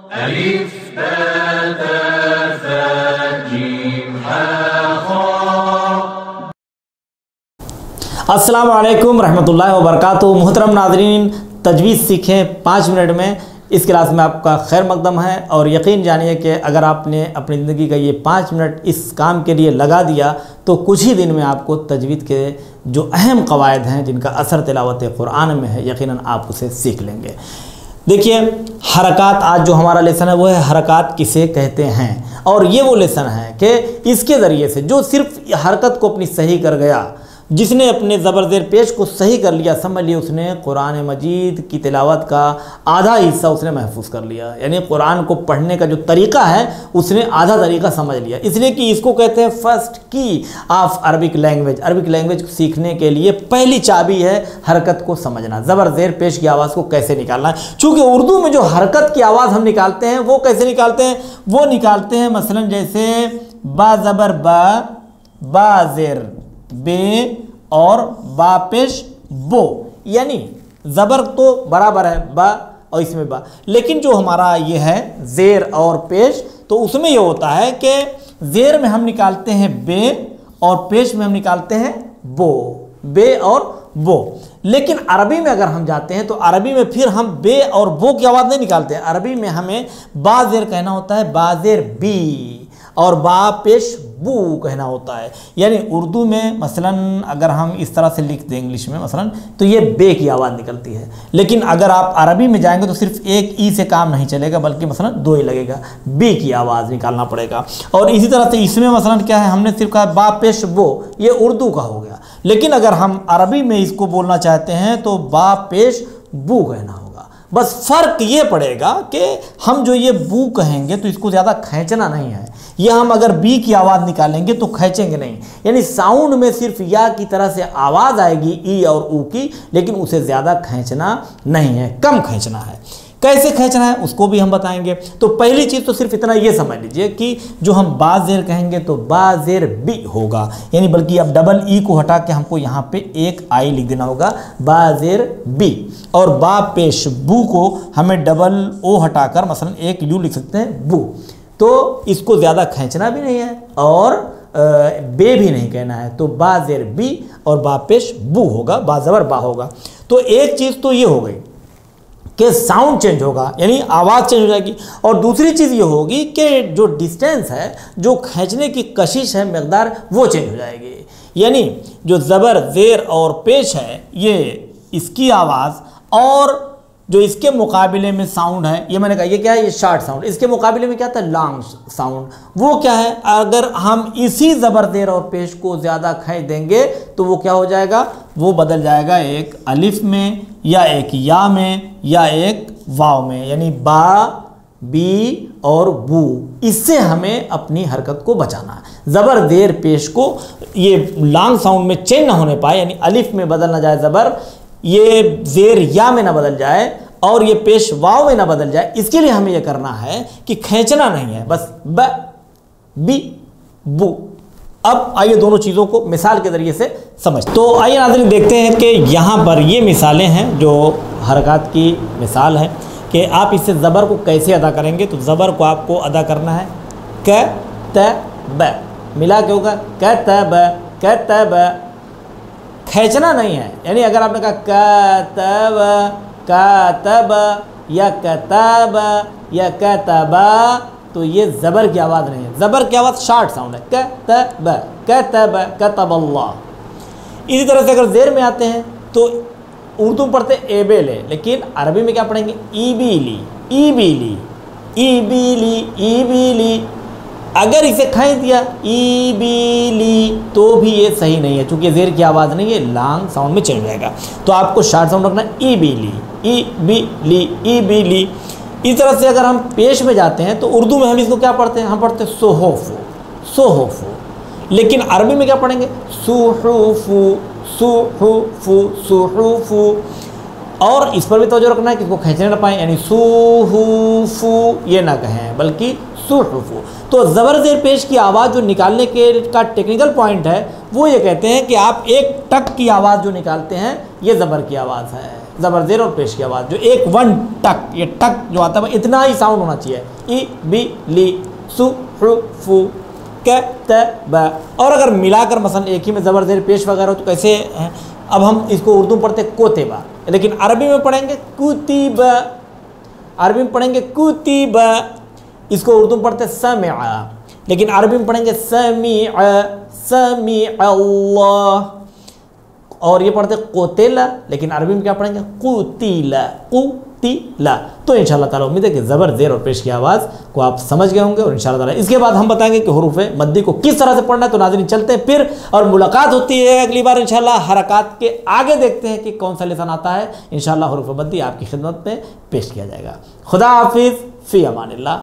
अलिफ बा ता सा जीम हा खा। अस्सलाम वालेकुम रहमतुल्लाहि व बरकातुहू। मुहतरम नाज़रीन, तजवीज़ सीखें 5 मिनट में इस क्लास में आपका खैर मकदम है। और यकीन जानिए कि अगर आपने अपनी ज़िंदगी का ये 5 मिनट इस काम के लिए लगा दिया तो कुछ ही दिन में आपको तजवीज़ के जो अहम क़वायद हैं जिनका असर तिलावत कुरान में है, यकीनन आप उसे सीख लेंगे। देखिए, हरकत, आज जो हमारा लेसन है वो है हरकत किसे कहते हैं। और ये वो लेसन है कि इसके ज़रिए से जो सिर्फ हरकत को अपनी सही कर गया, जिसने अपने ज़बर ज़ेर पेश को सही कर लिया, समझ लिया उसने कुरान मजीद की तिलावत का आधा हिस्सा उसने महफूज कर लिया। यानी कुरान को पढ़ने का जो तरीक़ा है उसने आधा तरीक़ा समझ लिया। इसलिए कि इसको कहते हैं फर्स्ट की of Arabic language. Arabic language सीखने के लिए पहली चाबी है हरकत को समझना, ज़बर ज़ेर पेश की आवाज़ को कैसे निकालना है। चूँकि उर्दू में जो हरकत की आवाज़ हम निकालते हैं वो कैसे निकालते हैं, वो निकालते हैं मसलन जैसे बा ज़बर बा ज़ेर बे और बा पेश बो, यानी ज़बर तो बराबर है बा और इसमें बा, लेकिन जो हमारा ये है ज़ेर और पेश, तो उसमें ये होता है कि ज़ेर में हम निकालते हैं बे और पेश में हम निकालते हैं बो, बे और बो। लेकिन अरबी में अगर हम जाते हैं तो अरबी में फिर हम बे और बो की आवाज़ नहीं निकालते हैं। अरबी में हमें बा ज़ेर कहना होता है, बा ज़ेर बी, और बा पेश बू कहना होता है। यानी उर्दू में मसलन अगर हम इस तरह से लिख दें इंग्लिश में मसलन, तो ये बे की आवाज़ निकलती है। लेकिन अगर आप अरबी में जाएंगे तो सिर्फ एक ई से काम नहीं चलेगा, बल्कि मसलन 2 ही लगेगा, बी की आवाज़ निकालना पड़ेगा। और इसी तरह से इसमें मसलन क्या है, हमने सिर्फ कहा बा पेश बो, ये उर्दू का हो गया। लेकिन अगर हम अरबी में इसको बोलना चाहते हैं तो बा पेश बू कहना होगा। बस फ़र्क ये पड़ेगा कि हम जो ये बू कहेंगे तो इसको ज़्यादा खींचना नहीं है, या हम अगर बी की आवाज़ निकालेंगे तो खींचेंगे नहीं। यानी साउंड में सिर्फ या की तरह से आवाज़ आएगी ई और ऊ की, लेकिन उसे ज़्यादा खींचना नहीं है, कम खींचना है। कैसे खींचना है उसको भी हम बताएंगे। तो पहली चीज़ तो सिर्फ इतना ये समझ लीजिए कि जो हम बा ज़ेर कहेंगे तो बा ज़ेर बी होगा, यानी बल्कि अब डबल ई को हटा के हमको यहाँ पे एक आई लिख देना होगा, बा ज़ेर बी। और बा पेश बू को हमें डबल ओ हटाकर मसलन एक यू लिख सकते हैं, बू। तो इसको ज़्यादा खींचना भी नहीं है और बे भी नहीं कहना है, तो बा ज़ेर बी और बा पेश बू होगा, बा ज़बर बा होगा। तो एक चीज़ तो ये हो गई कि साउंड चेंज होगा, यानी आवाज़ चेंज हो जाएगी। और दूसरी चीज़ ये होगी कि जो डिस्टेंस है, जो खींचने की कशिश है, मकदार, वो चेंज हो जाएगी। यानी जो ज़बर ज़ेर और पेश है, ये इसकी आवाज़, और जो इसके मुकाबले में साउंड है, ये मैंने कहा ये क्या है, ये शॉर्ट साउंड। इसके मुकाबले में क्या था, लॉन्ग साउंड। वो क्या है, अगर हम इसी ज़बर ज़ेर और पेश को ज़्यादा खींच देंगे तो वो क्या हो जाएगा, वो बदल जाएगा एक अलिफ में, या एक या में, या एक वाव में, यानी बा, बी और बू। इससे हमें अपनी हरकत को बचाना है। ज़बर ज़ेर पेश को ये लॉन्ग साउंड में चेंज ना होने पाए, यानी अलिफ में बदल ना जाए ज़बर, ये ज़ेर या में ना बदल जाए, और ये पेश वाव में ना बदल जाए। इसके लिए हमें यह करना है कि खींचना नहीं है, बस ब, बी, बू। अब आइए दोनों चीज़ों को मिसाल के ज़रिए से समझ। तो आइए नाज़रीन देखते हैं कि यहाँ पर ये मिसालें हैं जो हरकत की मिसाल है कि आप इससे ज़बर को कैसे अदा करेंगे। तो ज़बर को आपको अदा करना है क त ब, मिला के होगा क त ब, क त ब। खींचना नहीं है, यानी अगर आपने कहा कातब, कातब या कतब या कतबा, तो ये ज़बर की आवाज़ नहीं है। ज़बर की आवाज़ शॉर्ट साउंड है, कतब, कतब, कतबल्लाह। इसी तरह से अगर ज़ेर में आते हैं तो उर्दू पढ़ते एबेले, लेकिन अरबी में क्या पढ़ेंगे, ईबीली, ईबीली, ईबीली, ईबीली। अगर इसे खींच दिया ईबीली तो भी ये सही नहीं है, चूँकि ज़ेर की आवाज़ नहीं है, लॉन्ग साउंड में चेंज हो जाएगा। तो आपको शॉर्ट साउंड रखना है, ईबीली, ईबीली, ईबीली। इस तरह से अगर हम पेश में जाते हैं तो उर्दू में हम इसको क्या पढ़ते हैं, हम पढ़ते हैं सोहोफू, सोहोफू। लेकिन अरबी में क्या पढ़ेंगे, सुहूफू, सुहूफू, सुहूफू। और इस पर भी तवज्जो रखना है कि इसको खींचने ना पाएँ, यानी सुहूफू ये ना कहें, बल्कि सुहूफू। तो ज़बर ज़ेर पेश की आवाज़ जो निकालने के का टेक्निकल पॉइंट है वो ये कहते हैं कि आप एक टक की आवाज़ जो निकालते हैं ये ज़बर की आवाज़ है। ज़बर ज़ेर और पेश की आवाज़, जो एक वन टक, ये टक जो आता है इतना ही साउंड होना चाहिए। ई बी ली सु हु फू क त ब। और अगर मिलाकर मसलन एक ही में ज़बर ज़ेर पेश वगैरह हो तो कैसे हैं? अब हम इसको उर्दू में पढ़ते कोतेबा, लेकिन अरबी में पढ़ेंगे कुतीब, अरबी में पढ़ेंगे कुतीब। इसको उर्दू में पढ़ते समिअ, लेकिन अरबी में पढ़ेंगे समीअ, समीअल्लाह। और ये पढ़ते कोतेला, लेकिन अरबी में क्या पढ़ेंगे कुतीला, कुतीला। तो इंशाल्लाह ताला उम्मीद है कि ज़बर ज़ेर और पेश की आवाज़ को आप समझ गए होंगे। और इंशाल्लाह ताला इसके बाद हम बताएंगे कि हुरूफ मद्दी को किस तरह से पढ़ना है। तो नाज़रीन चलते हैं फिर, और मुलाकात होती है अगली बार इंशाल्लाह। हरकत के आगे देखते हैं कि कौन सा लेसन आता है। इंशाल्लाह हुरूफ मद्दी आपकी खिदमत में पेश किया जाएगा। खुदा हाफिज़, फ़ी अमानिल्लाह।